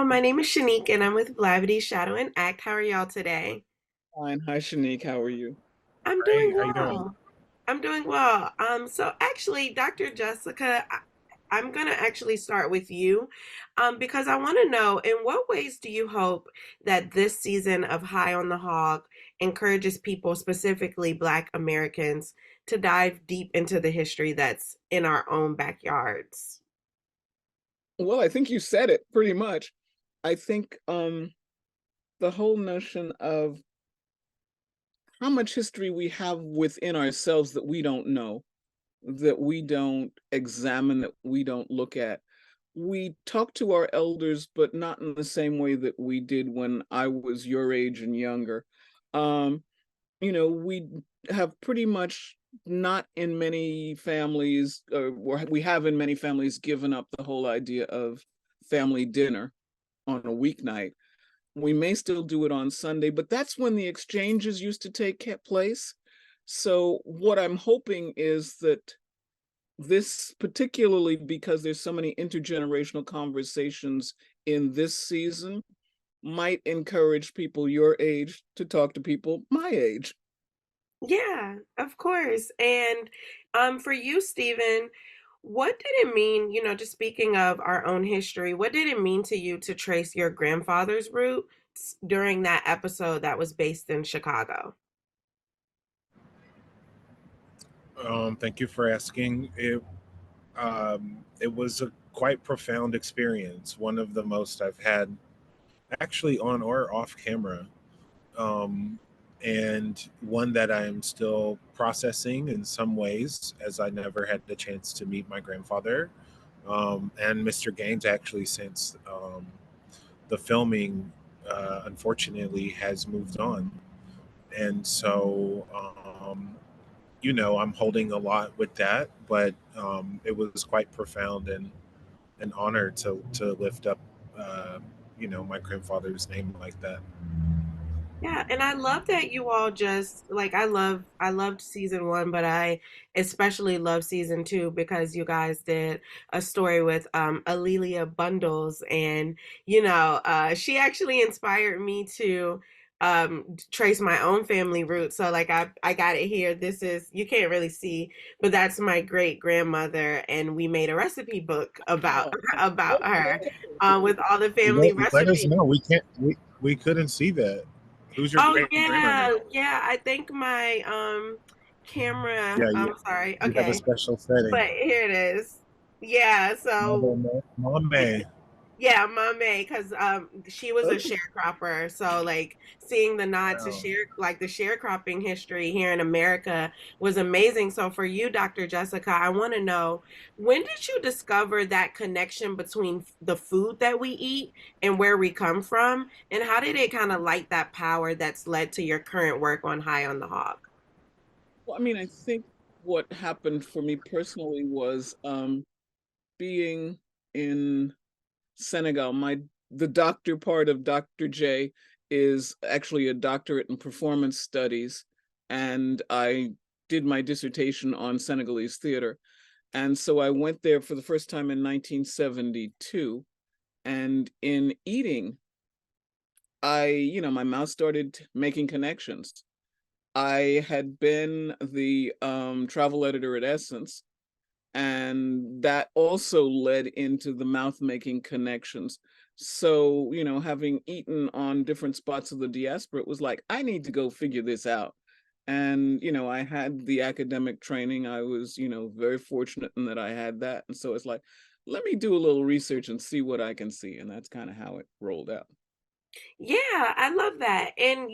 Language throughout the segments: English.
My name is Shanique and I'm with Blavity Shadow and Act. How are y'all today? Fine. Hi, Shanique. How are you? I'm doing Great. How you doing? well. I'm doing well. So actually, Dr. Jessica, I'm gonna actually start with you, because I want to know in what ways do you hope that this season of High on the Hog encourages people, specifically Black Americans, to dive deep into the history that's in our own backyards? Well, I think you said it pretty much. I think the whole notion of how much history we have within ourselves that we don't know, that we don't examine, that we don't look at. We talk to our elders, but not in the same way that we did when I was your age and younger. Um, we have pretty much not in many families, or we have in many families given up the whole idea of family dinner on a weeknight. We may still do it on Sunday, but that's when the exchanges used to take place. So what I'm hoping is that this, particularly because there's so many intergenerational conversations in this season, might encourage people your age to talk to people my age. Yeah, of course. And for you, Stephen, what did it mean, just speaking of our own history, what did it mean to you to trace your grandfather's roots during that episode that was based in Chicago? Thank you for asking. It was a quite profound experience. One of the most I've had, actually, on or off camera, um, and one that I'm still processing in some ways, as I never had the chance to meet my grandfather. And Mr. Gaines, actually, since the filming, unfortunately, has moved on. And so, I'm holding a lot with that, but it was quite profound and an honor to lift up, uh, my grandfather's name like that. Yeah, and I love that you all just like I loved season one, but I especially love season two because you guys did a story with Alelia Bundles, and she actually inspired me to trace my own family roots. So like I got it here. This is, you can't really see, but that's my great grandmother, and we made a recipe book about Oh, about her, okay. with all the family Let us recipes. know. We can't. We couldn't see that. Who's your Oh great grandmother? yeah, yeah. I think my camera. Yeah, I'm you sorry. you have a Okay, special setting. but here it is. Yeah. So yeah, Mame. yeah, my May, because she was a Okay. sharecropper. So like seeing the nod to Wow. the sharecropping history here in America was amazing. So for you, Dr. Jessica, I want to know, when did you discover that connection between the food that we eat and where we come from? And how did it kind of light that power that's led to your current work on High on the Hog? Well, I mean, I think what happened for me personally was being in Senegal. The doctor part of Dr. J is actually a doctorate in performance studies, and I did my dissertation on Senegalese theater. And so I went there for the first time in 1972. And in eating, my mouth started making connections. I had been the travel editor at Essence, and that also led into the mouth making connections. So, having eaten on different spots of the diaspora, it was like, I need to go figure this out. And, I had the academic training. I was, very fortunate in that I had that. And so it's like, let me do a little research and see what I can see. And that's kind of how it rolled out. Yeah, I love that. And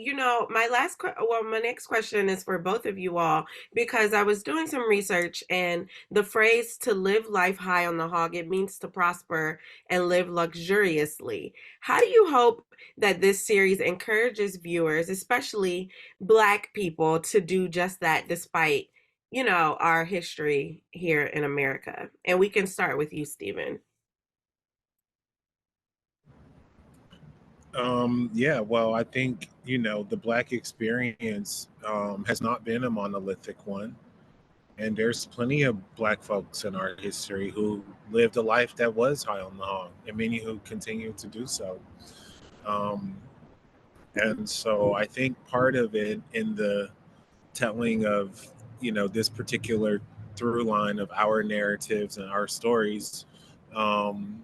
my next question is for both of you all, because I was doing some research, and the phrase "to live life high on the hog," it means to prosper and live luxuriously. How do you hope that this series encourages viewers, especially Black people, to do just that despite, our history here in America? And we can start with you, Stephen. Yeah, well, I think, the Black experience has not been a monolithic one. And there's plenty of Black folks in our history who lived a life that was high on the hog, and many who continue to do so. Um, and so I think part of it in the telling of, this particular through line of our narratives and our stories, um,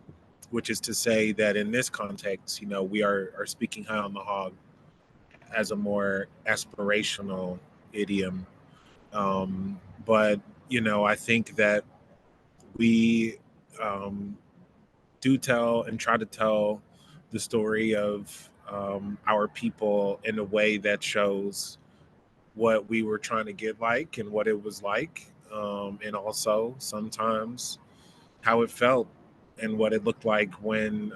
which is to say that in this context, we are speaking high on the hog as a more aspirational idiom. But I think that we um, do tell and try to tell the story of our people in a way that shows what we were trying to get like and what it was like, and also sometimes how it felt and what it looked like when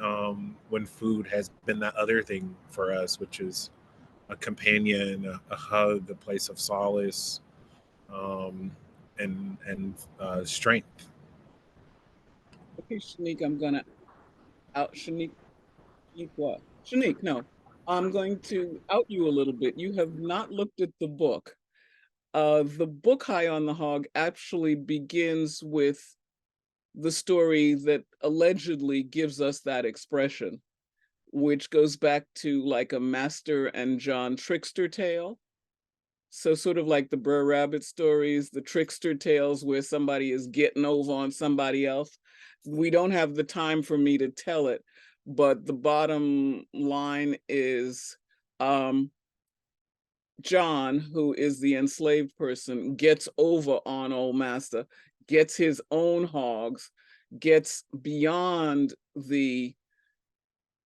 food has been that other thing for us, which is a companion, a hug, a place of solace, um, and strength. Okay, Shanique, I'm gonna out Shanique. Shanique what? Shanique, no. I'm going to out you a little bit. You have not looked at the book. The book High on the Hog actually begins with the story that allegedly gives us that expression, which goes back to like a Master and John trickster tale. So sort of like the Brer Rabbit stories, the trickster tales where somebody is getting over on somebody else. We don't have the time for me to tell it, but the bottom line is John, who is the enslaved person, gets over on old master, gets his own hogs, gets beyond the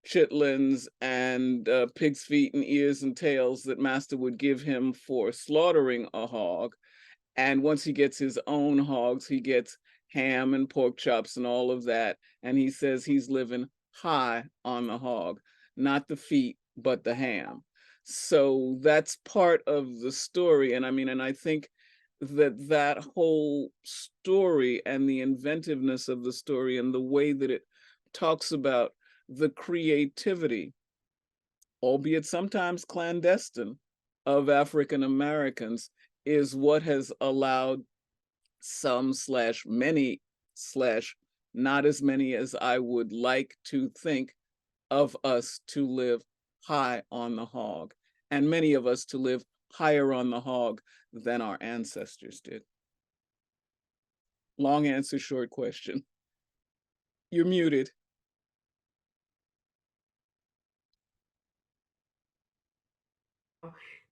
chitlins and pig's feet and ears and tails that master would give him for slaughtering a hog. And once he gets his own hogs, he gets ham and pork chops and all of that. And he says he's living high on the hog, not the feet, but the ham. So that's part of the story. And I mean, and I think that that whole story and the inventiveness of the story and the way that it talks about the creativity, albeit sometimes clandestine, of African Americans is what has allowed some slash many slash not as many as I would like to think of us to live high on the hog, and many of us to live higher on the hog than our ancestors did. Long answer, short question. You're muted.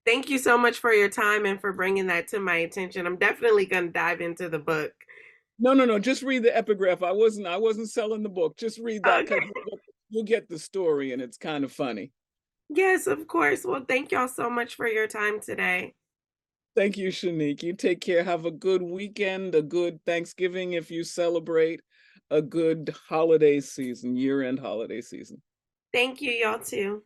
Thank you so much for your time and for bringing that to my attention. I'm definitely going to dive into the book. No, no, no. Just read the epigraph. I wasn't selling the book. Just read that because Okay. you'll get the story, and it's kind of funny. Yes, of course. Well, thank y'all so much for your time today. Thank you, Shanique. You take care. Have a good weekend, a good Thanksgiving if you celebrate, a good holiday season, year-end holiday season. Thank you, y'all too.